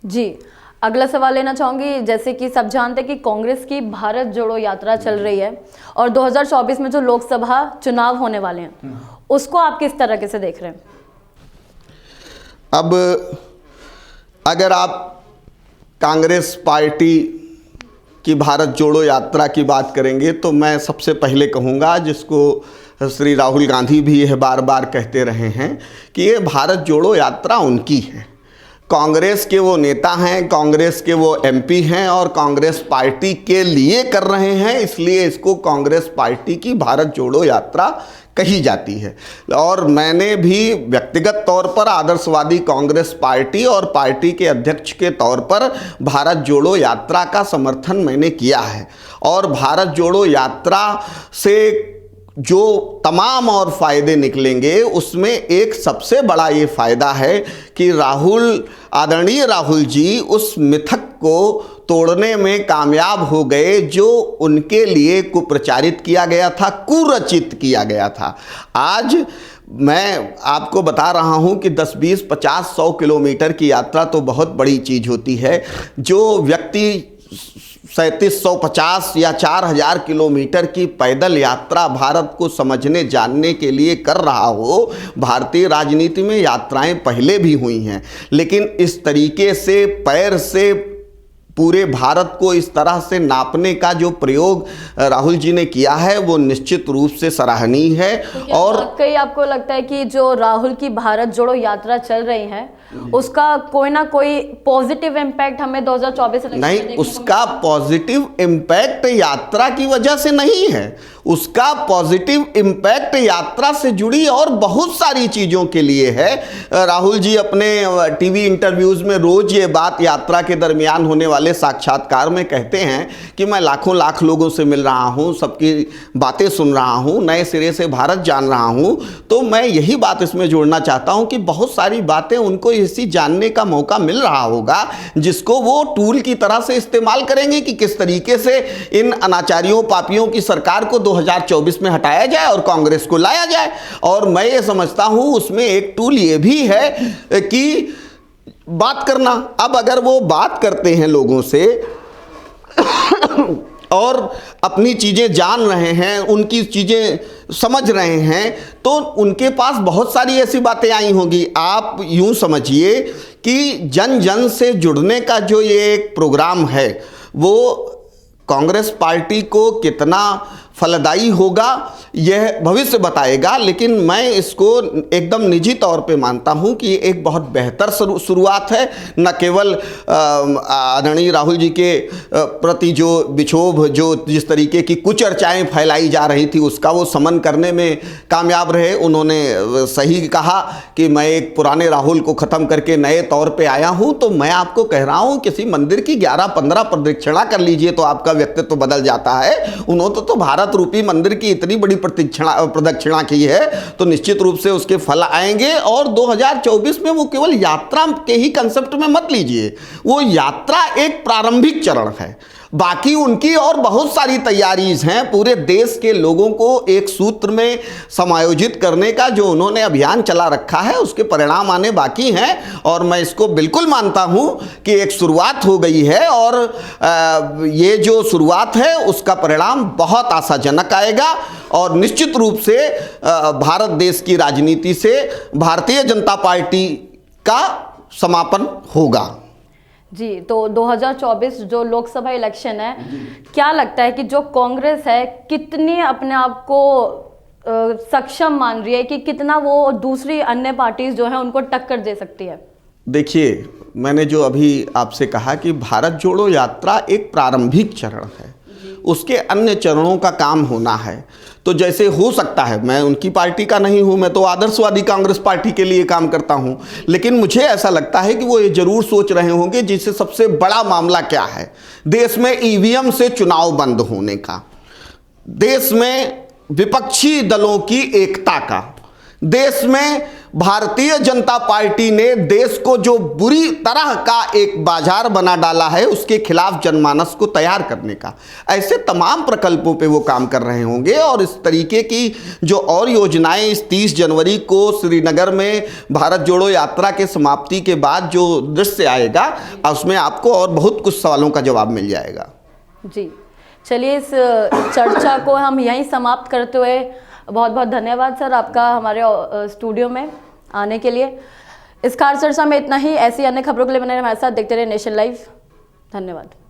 जी, अगला सवाल लेना चाहूँगी। जैसे कि सब जानते हैं कि कांग्रेस की भारत जोड़ो यात्रा चल रही है और 2024 में जो लोकसभा चुनाव होने वाले हैं उसको आप किस तरीके से देख रहे हैं? अब अगर आप कांग्रेस पार्टी की भारत जोड़ो यात्रा की बात करेंगे तो मैं सबसे पहले कहूँगा, जिसको श्री राहुल गांधी भी यह बार बार कहते रहे हैं, कि ये भारत जोड़ो यात्रा उनकी है। कांग्रेस के वो नेता हैं, कांग्रेस के वो एमपी हैं और कांग्रेस पार्टी के लिए कर रहे हैं, इसलिए इसको कांग्रेस पार्टी की भारत जोड़ो यात्रा कही जाती है। और मैंने भी व्यक्तिगत तौर पर आदर्शवादी कांग्रेस पार्टी और पार्टी के अध्यक्ष के तौर पर भारत जोड़ो यात्रा का समर्थन मैंने किया है। और भारत जोड़ो यात्रा से जो तमाम और फ़ायदे निकलेंगे उसमें एक सबसे बड़ा ये फ़ायदा है कि आदरणीय राहुल जी उस मिथक को तोड़ने में कामयाब हो गए जो उनके लिए कुप्रचारित किया गया था, कुरचित किया गया था। आज मैं आपको बता रहा हूं कि 10, 20, 50, 100 किलोमीटर की यात्रा तो बहुत बड़ी चीज़ होती है। जो व्यक्ति 3750 या 4000 किलोमीटर की पैदल यात्रा भारत को समझने जानने के लिए कर रहा हो, भारतीय राजनीति में यात्राएं पहले भी हुई हैं, लेकिन इस तरीके से पैर से पूरे भारत को इस तरह से नापने का जो प्रयोग राहुल जी ने किया है वो निश्चित रूप से सराहनीय है। तो और कई आपको लगता है कि जो राहुल की भारत जोड़ो यात्रा चल रही है उसका कोई ना कोई पॉजिटिव इम्पैक्ट हमें 2024 नहीं, उसका पॉजिटिव इम्पैक्ट यात्रा की वजह से नहीं है, उसका पॉजिटिव इम्पैक्ट यात्रा से जुड़ी और बहुत सारी चीज़ों के लिए है। राहुल जी अपने टीवी इंटरव्यूज़ में रोज़ ये बात यात्रा के दरमियान होने वाले साक्षात्कार में कहते हैं कि मैं लाखों लाख लोगों से मिल रहा हूँ, सबकी बातें सुन रहा हूँ, नए सिरे से भारत जान रहा हूँ। तो मैं यही बात इसमें जोड़ना चाहता हूँ कि बहुत सारी बातें उनको ऐसी जानने का मौका मिल रहा होगा जिसको वो टूल की तरह से इस्तेमाल करेंगे कि किस तरीके से इन अनाचारियों पापियों की सरकार को 2024 में हटाया जाए और कांग्रेस को लाया जाए। और मैं ये समझता हूं उसमें एक टूल ये भी है कि बात करना। अब अगर वो बात करते हैं लोगों से और अपनी चीज़ें जान रहे हैं, उनकी चीज़ें समझ रहे हैं, तो उनके पास बहुत सारी ऐसी बातें आई होंगी। आप यूं समझिए कि जन जन से जुड़ने का जो ये एक प्रोग्राम है वो कांग्रेस पार्टी को कितना फलदायी होगा यह भविष्य बताएगा, लेकिन मैं इसको एकदम निजी तौर पे मानता हूं कि ये एक बहुत बेहतर शुरुआत है। न केवल आदरणीय राहुल जी के प्रति जो विक्षोभ, जो जिस तरीके की कुछ चर्चाएं फैलाई जा रही थी उसका वो समन करने में कामयाब रहे। उन्होंने सही कहा कि मैं एक पुराने राहुल को ख़त्म करके नए तौर पे आया हूं। तो मैं आपको कह रहा हूं किसी मंदिर की 11-15 प्रदक्षिणा कर लीजिए तो आपका व्यक्तित्व बदल जाता है। उन्होंने तो भारत रूपी मंदिर की इतनी बड़ी प्रदक्षिणा की है तो निश्चित रूप से उसके फल आएंगे। और 2024 में वो केवल यात्रा के ही कंसेप्ट में मत लीजिए, वो यात्रा एक प्रारंभिक चरण है, बाकी उनकी और बहुत सारी तैयारीज हैं पूरे देश के लोगों को एक सूत्र में समायोजित करने का। जो उन्होंने अभियान चला रखा है उसके परिणाम आने बाकी हैं और मैं इसको बिल्कुल मानता हूं कि एक शुरुआत हो गई है और ये जो शुरुआत है उसका परिणाम बहुत आशाजनक आएगा और निश्चित रूप से भारत देश की राजनीति से भारतीय जनता पार्टी का समापन होगा। जी, तो 2024 जो लोकसभा इलेक्शन है, क्या लगता है कि जो कांग्रेस है कितनी अपने आप को सक्षम मान रही है कि कितना वो दूसरी अन्य पार्टीज जो हैं उनको टक्कर दे सकती है? देखिए, मैंने जो अभी आपसे कहा कि भारत जोड़ो यात्रा एक प्रारंभिक चरण है, उसके अन्य चरणों का काम होना है। तो जैसे हो सकता है, मैं उनकी पार्टी का नहीं हूं, मैं तो आदर्शवादी कांग्रेस पार्टी के लिए काम करता हूं, लेकिन मुझे ऐसा लगता है कि वो ये जरूर सोच रहे होंगे जिससे सबसे बड़ा मामला क्या है, देश में ईवीएम से चुनाव बंद होने का, देश में विपक्षी दलों की एकता का, देश में भारतीय जनता पार्टी ने देश को जो बुरी तरह का एक बाजार बना डाला है उसके खिलाफ जनमानस को तैयार करने का, ऐसे तमाम प्रकल्पों पे वो काम कर रहे होंगे। और इस तरीके की जो और योजनाएं इस 30 जनवरी को श्रीनगर में भारत जोड़ो यात्रा के समाप्ति के बाद जो दृश्य आएगा, उसमें आपको और बहुत कुछ सवालों का जवाब मिल जाएगा। जी चलिए, इस चर्चा को हम यहीं समाप्त करते हुए बहुत बहुत धन्यवाद सर आपका हमारे स्टूडियो में आने के लिए। इस खास चर्चा में इतना ही। ऐसी अन्य खबरों के लिए बने हमारे साथ, देखते रहे नेशन लाइव। धन्यवाद।